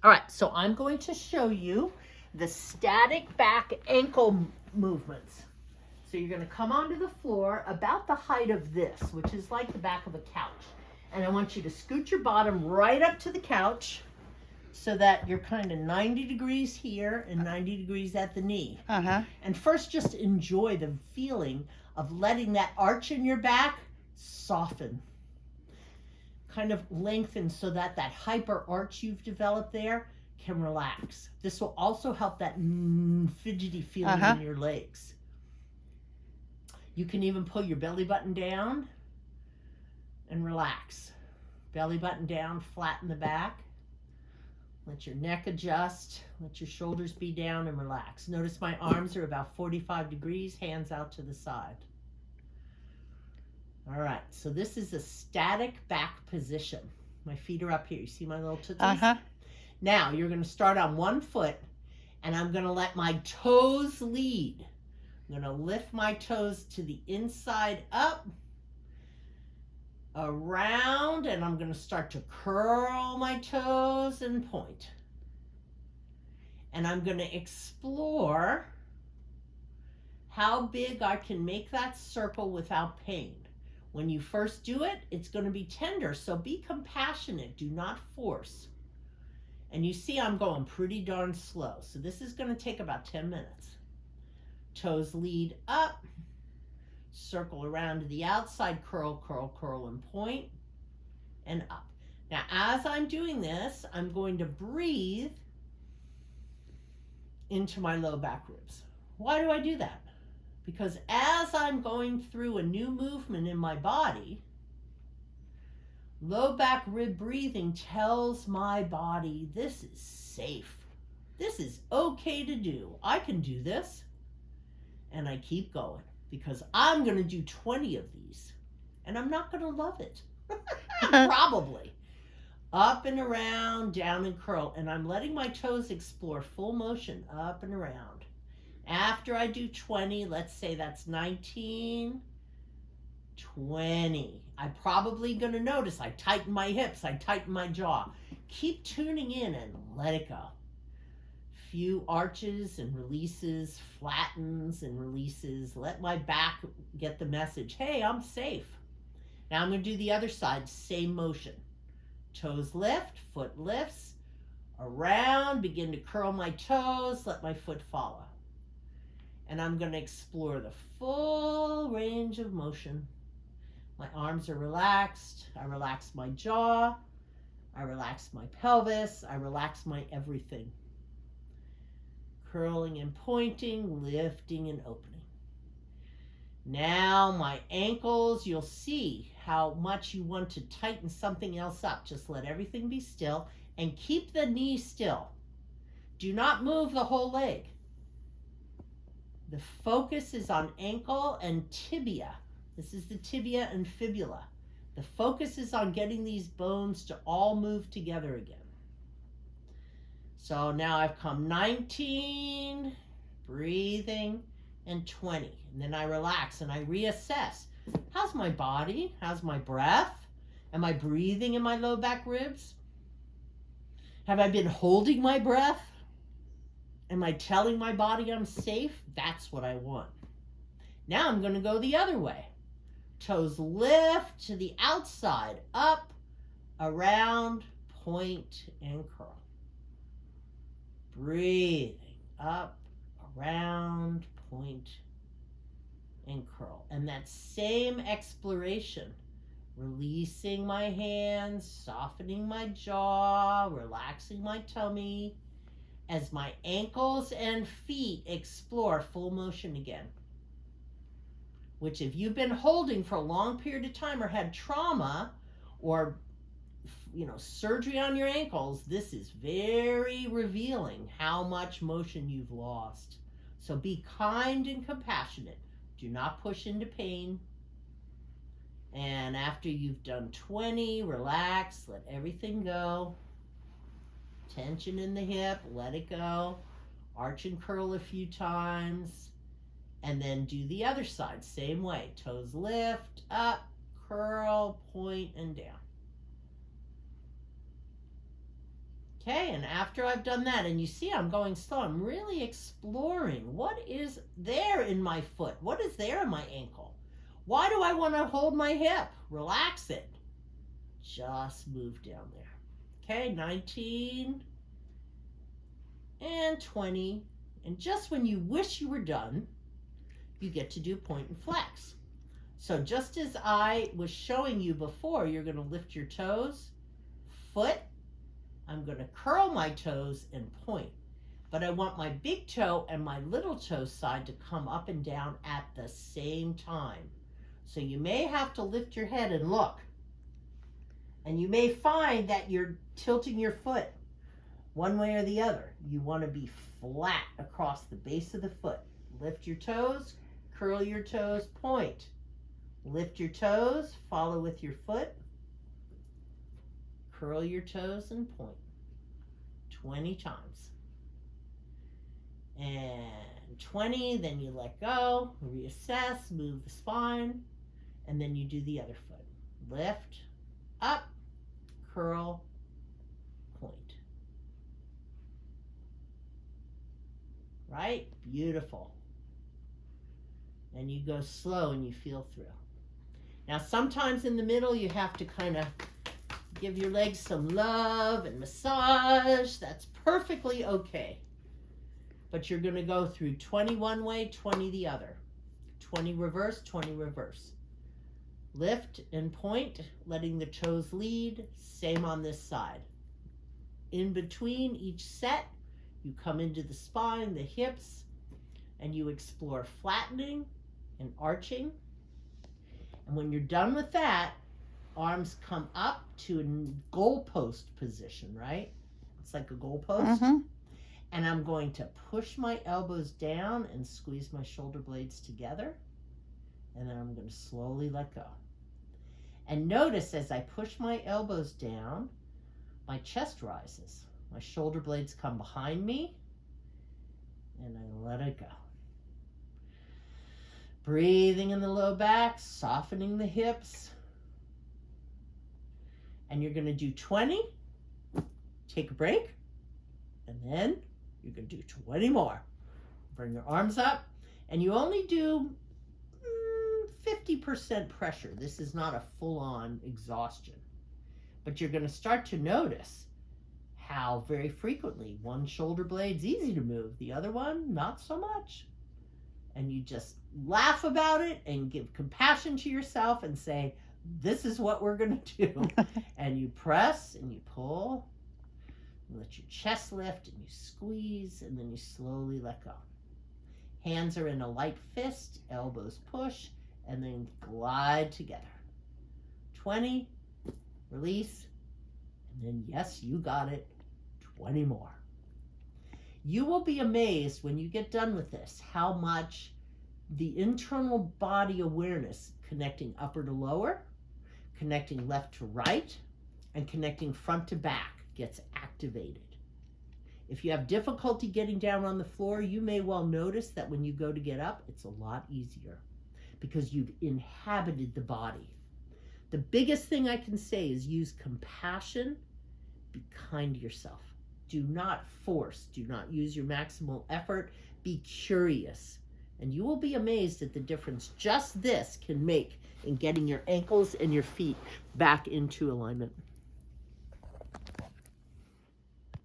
All right, so I'm going to show you the static back ankle movements. So you're going to come onto the floor about the height of this, which is like the back of a couch. And I want you to scoot your bottom right up to the couch so that you're kind of 90 degrees here and 90 degrees at the knee. And first, just enjoy the feeling of letting that arch in your back soften. Kind of lengthen so that that hyper arch you've developed there can relax. This will also help that fidgety feeling in your legs. You can even pull your belly button down and relax. Belly button down, flatten the back. Let your neck adjust. Let your shoulders be down and relax. Notice my arms are about 45 degrees, hands out to the side. All right, so this is a static back position. My feet are up here. You see my little tootsies? Now, you're going to start on one foot, and I'm going to let my toes lead. I'm going to lift my toes to the inside up, around, and I'm going to start to curl my toes and point. And I'm going to explore how big I can make that circle without pain. When you first do it, it's going to be tender, so be compassionate. Do not force. And you see I'm going pretty darn slow, so this is going to take about 10 minutes. Toes lead up, circle around to the outside, curl, curl, curl, and point, and up. Now, as I'm doing this, I'm going to breathe into my low back ribs. Why do I do that? Because as I'm going through a new movement in my body, low back rib breathing tells my body this is safe. This is okay to do. I can do this. And I keep going because I'm going to do 20 of these and I'm not going to love it. Probably. Up and around, down and curl. And I'm letting my toes explore full motion up and around. After I do 20, let's say that's 19, 20. I'm probably going to notice I tighten my hips, I tighten my jaw. Keep tuning in and let it go. Few arches and releases, flattens and releases. Let my back get the message, hey, I'm safe. Now I'm going to do the other side, same motion. Toes lift, foot lifts, around, begin to curl my toes, let my foot follow. And I'm going to explore the full range of motion. My arms are relaxed. I relax my jaw. I relax my pelvis. I relax my everything. Curling and pointing, lifting and opening. Now my ankles, you'll see how much you want to tighten something else up. Just let everything be still and keep the knee still. Do not move the whole leg. The focus is on ankle and tibia. This is the tibia and fibula. The focus is on getting these bones to all move together again. So now I've come 19, breathing, and 20. And then I relax and I reassess. How's my body? How's my breath? Am I breathing in my low back ribs? Have I been holding my breath? Am I telling my body I'm safe? That's what I want. Now I'm going to go the other way. Toes lift to the outside, up, around, point, and curl. Breathing up, around, point, and curl. And that same exploration, releasing my hands, softening my jaw, relaxing my tummy, as my ankles and feet explore full motion again. Which if you've been holding for a long period of time or had trauma or surgery on your ankles, this is very revealing how much motion you've lost. So be kind and compassionate. Do not push into pain. And after you've done 20, relax, let everything go. Tension in the hip, let it go. Arch and curl a few times. And then do the other side, same way. Toes lift, up, curl, point, and down. Okay, and after I've done that, and you see I'm going slow, I'm really exploring what is there in my foot, what is there in my ankle. Why do I want to hold my hip? Relax it. Just move down there. Okay, 19 and 20. And just when you wish you were done, you get to do point and flex. So just as I was showing you before, you're going to lift your toes, foot. I'm going to curl my toes and point. But I want my big toe and my little toe side to come up and down at the same time. So you may have to lift your head and look. And you may find that you're tilting your foot one way or the other. You want to be flat across the base of the foot. Lift your toes, curl your toes, point. Lift your toes, follow with your foot. Curl your toes and point. 20 times. And 20, then you let go, reassess, move the spine, and then you do the other foot. Lift, up, curl, point. Right? Beautiful. And you go slow and you feel through. Now sometimes in the middle you have to kind of give your legs some love and massage. That's perfectly okay. But you're going to go through 20 one way, 20 the other. 20 reverse, 20 reverse. Lift and point, letting the toes lead. Same on this side. In between each set, you come into the spine, the hips, and you explore flattening and arching. And when you're done with that, arms come up to a goalpost position, right? It's like a goalpost. Mm-hmm. And I'm going to push my elbows down and squeeze my shoulder blades together. And then I'm going to slowly let go. And notice as I push my elbows down, my chest rises. My shoulder blades come behind me. And I let it go. Breathing in the low back, softening the hips. And you're going to do 20. Take a break. And then you're going to do 20 more. Bring your arms up. And you only do 50% pressure. This is not a full-on exhaustion. But you're going to start to notice how very frequently one shoulder blade's easy to move. The other one, not so much. And you just laugh about it and give compassion to yourself and say, this is what we're going to do. And you press and you pull. You let your chest lift and you squeeze and then you slowly let go. Hands are in a light fist, elbows push, and then glide together. 20, release, and then yes, you got it, 20 more. You will be amazed when you get done with this how much the internal body awareness, connecting upper to lower, connecting left to right, and connecting front to back gets activated. If you have difficulty getting down on the floor, you may well notice that when you go to get up, it's a lot easier because you've inhabited the body. The biggest thing I can say is use compassion. Be kind to yourself. Do not force. Do not use your maximal effort. Be curious. And you will be amazed at the difference just this can make in getting your ankles and your feet back into alignment.